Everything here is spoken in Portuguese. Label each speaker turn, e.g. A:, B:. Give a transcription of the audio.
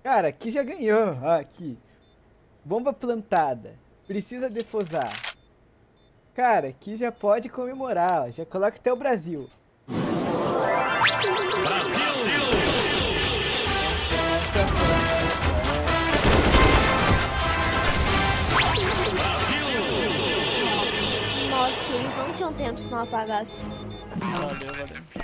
A: Cara, aqui já ganhou. Ó, aqui. Bomba plantada. Precisa defusar. Cara, aqui já pode comemorar, ó. Já coloca até o Brasil.
B: Nossa, eles não tinham tempo se não apagasse.
C: Valeu, valeu.